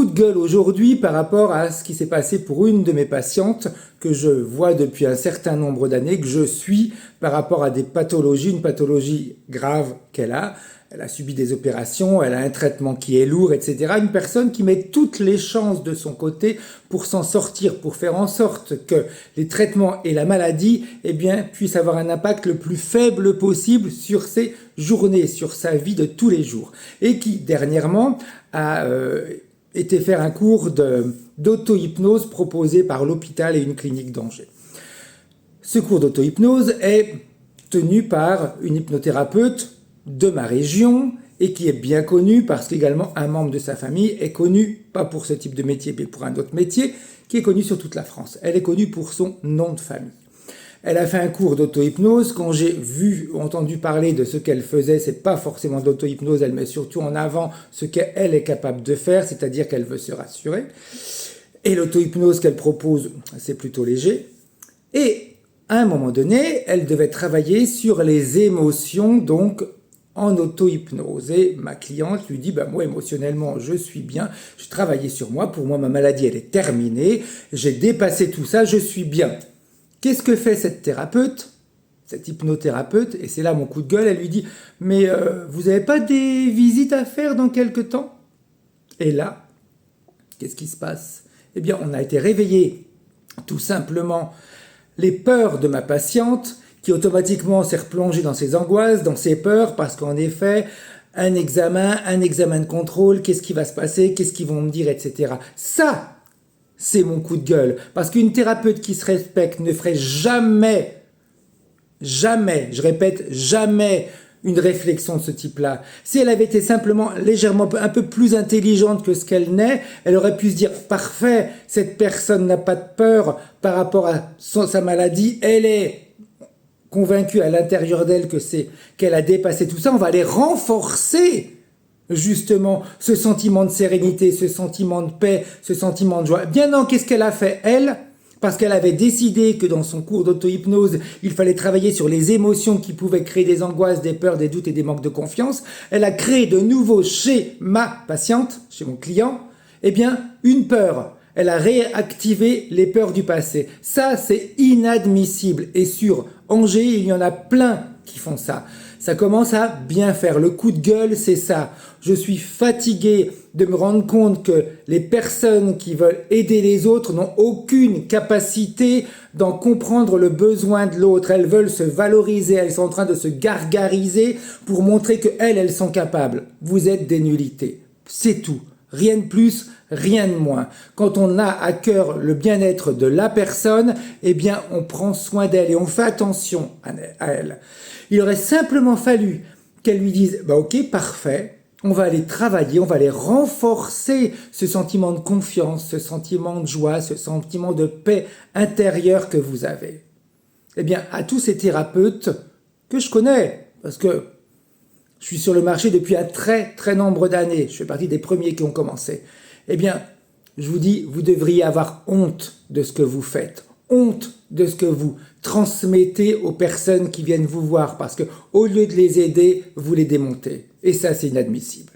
coup de gueule aujourd'hui par rapport à ce qui s'est passé pour une de mes patientes que je vois depuis un certain nombre d'années, que je suis par rapport à des pathologies, une pathologie grave qu'elle a. Elle a subi des opérations, elle a un traitement qui est lourd, etc. Une personne qui met toutes les chances de son côté pour s'en sortir, pour faire en sorte que les traitements et la maladie, eh bien, puissent avoir un impact le plus faible possible sur ses journées, sur sa vie de tous les jours. Et qui, dernièrement, a été faire un cours d'auto-hypnose proposé par l'hôpital et une clinique d'Angers. Ce cours d'auto-hypnose est tenu par une hypnothérapeute de ma région et qui est bien connu parce qu'également un membre de sa famille est connu, pas pour ce type de métier mais pour un autre métier, qui est connu sur toute la France. Elle est connue pour son nom de famille. Elle a fait un cours d'auto-hypnose. Quand j'ai vu ou entendu parler de ce qu'elle faisait, c'est pas forcément de l'auto-hypnose, elle met surtout en avant ce qu'elle est capable de faire, c'est-à-dire qu'elle veut se rassurer. Et l'auto-hypnose qu'elle propose, c'est plutôt léger. Et à un moment donné, elle devait travailler sur les émotions, donc en auto-hypnose. Et ma cliente lui dit, moi émotionnellement je suis bien, j'ai travaillé sur moi, pour moi ma maladie elle est terminée, j'ai dépassé tout ça, je suis bien. Qu'est-ce que fait cette thérapeute, cette hypnothérapeute, et c'est là mon coup de gueule, elle lui dit, mais vous n'avez pas des visites à faire dans quelque temps? Et là, qu'est-ce qui se passe? Eh bien on a été réveillé tout simplement les peurs de ma patiente, qui automatiquement s'est replongée dans ses angoisses, dans ses peurs, parce qu'en effet, un examen de contrôle, qu'est-ce qui va se passer, qu'est-ce qu'ils vont me dire, etc. Ça, c'est mon coup de gueule. Parce qu'une thérapeute qui se respecte ne ferait jamais, je répète, jamais une réflexion de ce type-là. Si elle avait été simplement légèrement un peu plus intelligente que ce qu'elle n'est, elle aurait pu se dire, parfait, cette personne n'a pas de peur par rapport à sa maladie, elle est convaincue à l'intérieur d'elle qu'elle a dépassé tout ça, on va aller renforcer justement ce sentiment de sérénité, ce sentiment de paix, ce sentiment de joie. Bien non, qu'est-ce qu'elle a fait, elle ? Parce qu'elle avait décidé que dans son cours d'auto-hypnose, il fallait travailler sur les émotions qui pouvaient créer des angoisses, des peurs, des doutes et des manques de confiance. Elle a créé de nouveau chez ma patiente, chez mon client, une peur. Elle a réactivé les peurs du passé. Ça, c'est inadmissible. Et sur Angers, il y en a plein qui font ça. Ça commence à bien faire. Le coup de gueule, c'est ça. Je suis fatigué de me rendre compte que les personnes qui veulent aider les autres n'ont aucune capacité d'en comprendre le besoin de l'autre. Elles veulent se valoriser, elles sont en train de se gargariser pour montrer qu'elles sont capables. Vous êtes des nullités. C'est tout. Rien de plus, rien de moins. Quand on a à cœur le bien-être de la personne, on prend soin d'elle et on fait attention à elle. Il aurait simplement fallu qu'elle lui dise, ok, parfait, on va aller travailler, on va aller renforcer ce sentiment de confiance, ce sentiment de joie, ce sentiment de paix intérieure que vous avez. À tous ces thérapeutes que je connais, parce que je suis sur le marché depuis un très très nombre d'années, je fais partie des premiers qui ont commencé, je vous dis, vous devriez avoir honte de ce que vous faites, honte de ce que vous transmettez aux personnes qui viennent vous voir, parce que au lieu de les aider, vous les démontez. Et ça, c'est inadmissible.